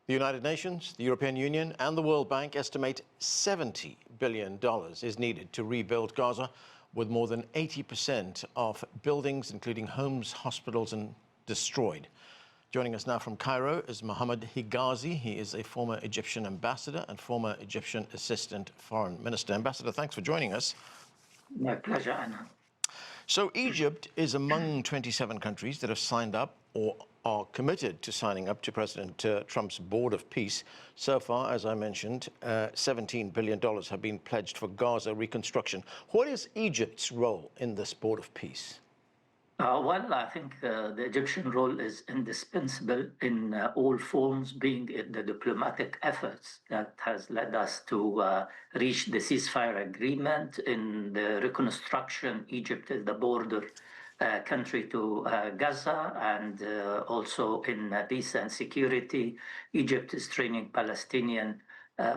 The United Nations, the European Union and the World Bank estimate $70 billion is needed to rebuild Gaza, with more than 80% of buildings, including homes, hospitals, destroyed. Joining us now from Cairo is Mohamed Higazy. He is a former Egyptian ambassador and former Egyptian assistant foreign minister. Ambassador, thanks for joining us. My pleasure, Anna. So Egypt is among 27 countries that have signed up or are committed to signing up to President Trump's Board of Peace. So far, as I mentioned, $17 billion have been pledged for Gaza reconstruction. What is Egypt's role in this Board of Peace? Well, I think the Egyptian role is indispensable in all forms, being in the diplomatic efforts that has led us to reach the ceasefire agreement. In the reconstruction, Egypt is the border country to Gaza, and also in peace and security, Egypt is training Palestinian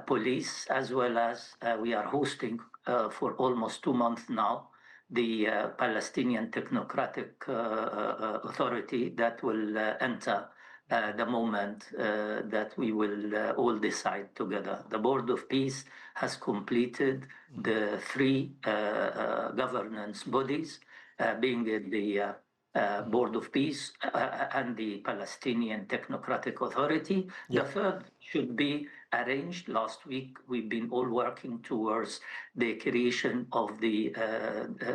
police, as well as we are hosting for almost 2 months now the Palestinian Technocratic Authority that will enter the moment that we will all decide together. The Board of Peace has completed the 3 governance bodies, being the Board of Peace and the Palestinian Technocratic Authority. The third should be arranged. Last week, we've been all working towards the creation of the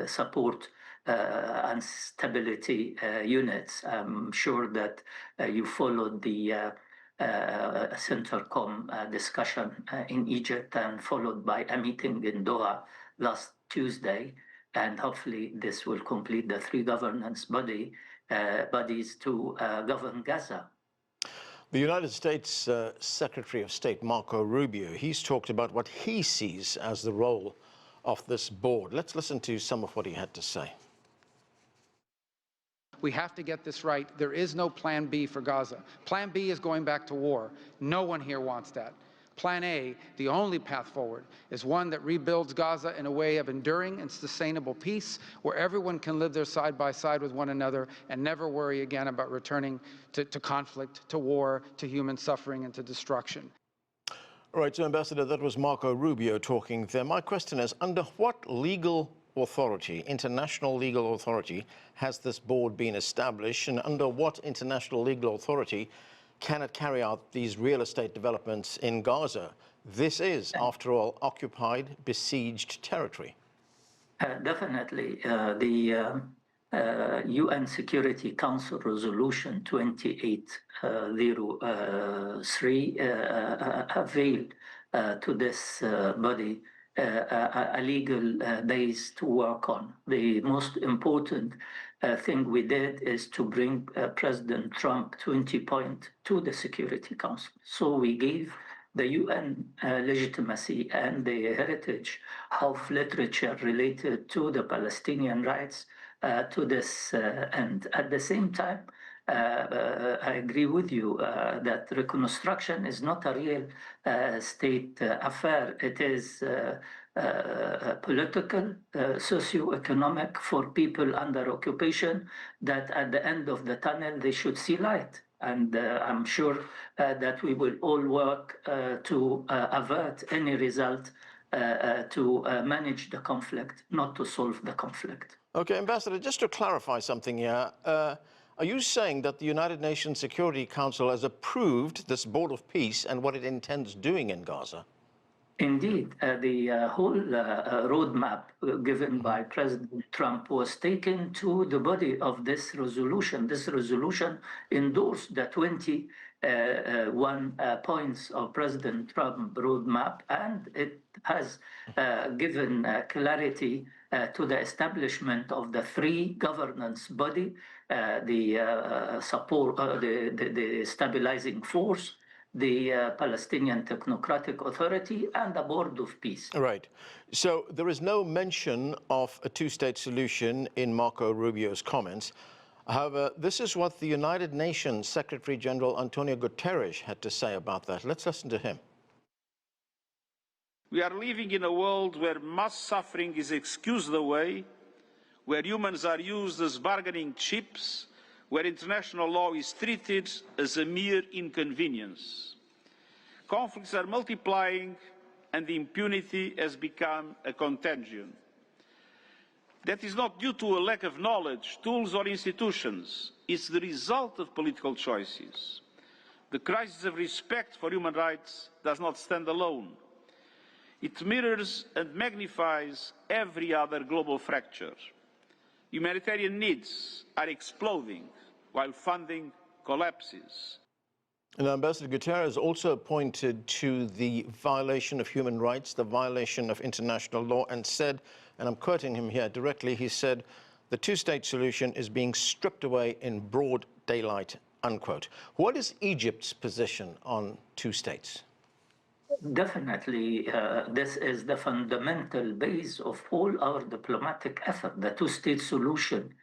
support and stability units. I'm sure that you followed the Centercom discussion in Egypt, and followed by a meeting in Doha last Tuesday. And hopefully this will complete the 3 governance bodies to govern Gaza. The United States Secretary of State, Marco Rubio, he's talked about what he sees as the role of this board. Let's listen to some of what he had to say. We have to get this right. There is no plan B for Gaza. Plan B is going back to war. No one here wants that. Plan A, the only path forward, is one that rebuilds Gaza in a way of enduring and sustainable peace, where everyone can live there side by side with one another and never worry again about returning to conflict, to war, to human suffering, and to destruction. All right, so Ambassador, that was Marco Rubio talking there. My question is, under what legal authority, international legal authority, has this board been established, and under what international legal authority can it carry out these real estate developments in Gaza? This is, after all, occupied, besieged territory. Definitely. The UN Security Council Resolution 2803 availed to this body a legal base to work on. The most important thing we did is to bring President Trump 20 points to the Security Council. So we gave the UN legitimacy and the heritage of literature related to the Palestinian rights to this end. At the same time, I agree with you that reconstruction is not a real state affair. It is political, socio-economic for people under occupation, that at the end of the tunnel they should see light. And I'm sure that we will all work to avert any result to manage the conflict, not to solve the conflict. Okay, Ambassador, just to clarify something here, are you saying that the United Nations Security Council has approved this Board of Peace and what it intends doing in Gaza? Indeed, the whole roadmap given by President Trump was taken to the body of this resolution. This resolution endorsed the 21 points of President Trump roadmap, and it has given clarity to the establishment of the 3 governance body, the support, the stabilizing force, the Palestinian Technocratic Authority, and the Board of Peace. Right. So there is no mention of a 2-state solution in Marco Rubio's comments. However, this is what the United Nations Secretary General Antonio Guterres had to say about that. Let's listen to him. We are living in a world where mass suffering is excused away, where humans are used as bargaining chips, where international law is treated as a mere inconvenience. conflicts are multiplying and the impunity has become a contagion. That is not due to a lack of knowledge, tools or institutions. It's the result of political choices. The crisis of respect for human rights does not stand alone. It mirrors and magnifies every other global fracture. Humanitarian needs are exploding while funding collapses. And Ambassador Guterres also pointed to the violation of human rights, the violation of international law, and said, and I'm quoting him here directly, he said, the two-state solution is being stripped away in broad daylight, unquote. What is Egypt's position on two states? Definitely, this is the fundamental base of all our diplomatic effort. The two-state solution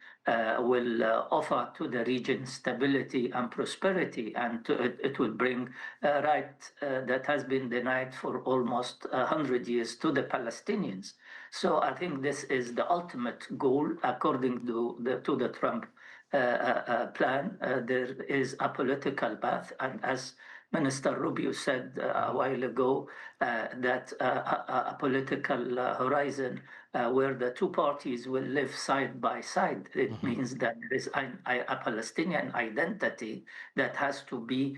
will offer to the region stability and prosperity, and it will bring a right that has been denied for almost 100 years to the Palestinians. So I think this is the ultimate goal, according to the Trump plan. There is a political path, and as Minister Rubio said a while ago, that a political horizon where the two parties will live side by side. It means that there is a Palestinian identity that has to be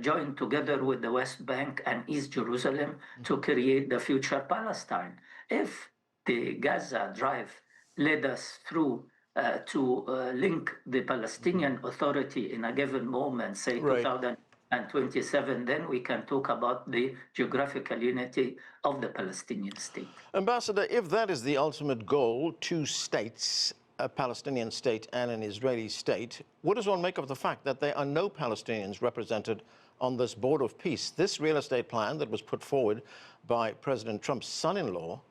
joined together with the West Bank and East Jerusalem to create the future Palestine. If the Gaza Drive led us through to link the Palestinian Authority in a given moment, say 2027, then we can talk about the geographical unity of the Palestinian state. Ambassador, if that is the ultimate goal, two states, a Palestinian state and an Israeli state, what does one make of the fact that there are no Palestinians represented on this board of peace? This real estate plan that was put forward by President Trump's son-in-law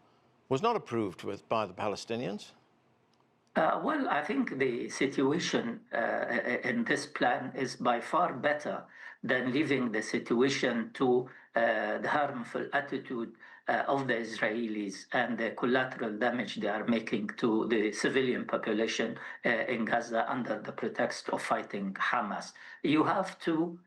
was not approved by the Palestinians. Well, I think the situation in this plan is by far better than leaving the situation to the harmful attitude of the Israelis and the collateral damage they are making to the civilian population in Gaza under the pretext of fighting Hamas. You have to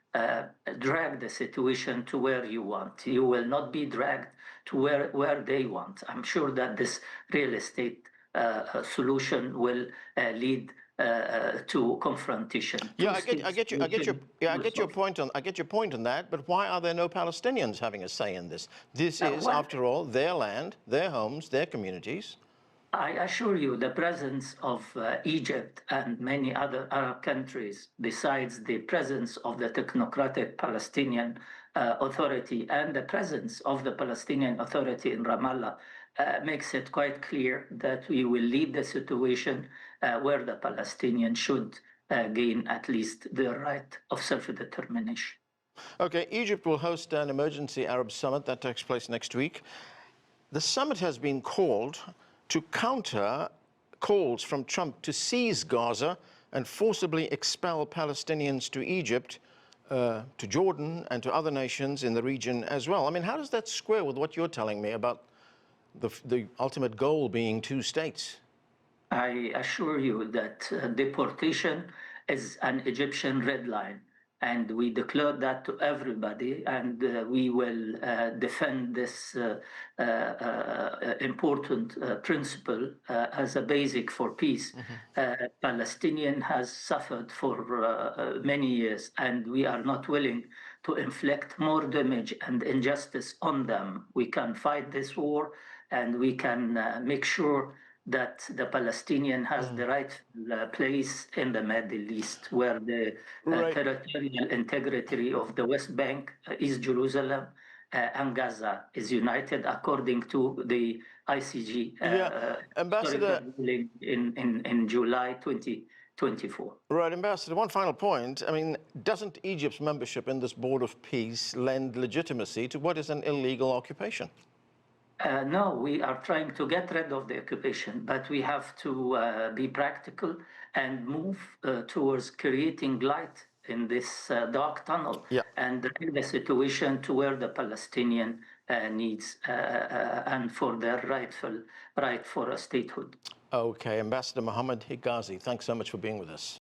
drag the situation to where you want. You will not be dragged to where they want. I'm sure that this real estate solution will lead to confrontation. Yeah, I get your point on that. But why are there no Palestinians having a say in this? This is, after all, their land, their homes, their communities. I assure you, the presence of Egypt and many other Arab countries, besides the presence of the technocratic Palestinian Authority and the presence of the Palestinian Authority in Ramallah, makes it quite clear that we will leave the situation where the Palestinians should gain at least their right of self-determination. Okay, Egypt will host an emergency Arab summit that takes place next week. The summit has been called to counter calls from Trump to seize Gaza and forcibly expel Palestinians to Egypt, to Jordan, and to other nations in the region as well. I mean, how does that square with what you're telling me about the ultimate goal being two states? I assure you that deportation is an Egyptian red line, and we declare that to everybody, and we will defend this important principle as a basic for peace. Palestinian has suffered for many years, and we are not willing to inflict more damage and injustice on them. We can fight this war, and we can make sure that the Palestinian has the right place in the Middle East, where the territorial integrity of the West Bank, East Jerusalem, and Gaza is united according to the ICG Ambassador, ruling in July 2024. Right, Ambassador, one final point. I mean, doesn't Egypt's membership in this board of peace lend legitimacy to what is an illegal occupation? No, we are trying to get rid of the occupation, but we have to be practical and move towards creating light in this dark tunnel and bring the situation to where the Palestinian needs and for their rightful right for a statehood. Okay, Ambassador Mohamed Higazy, thanks so much for being with us.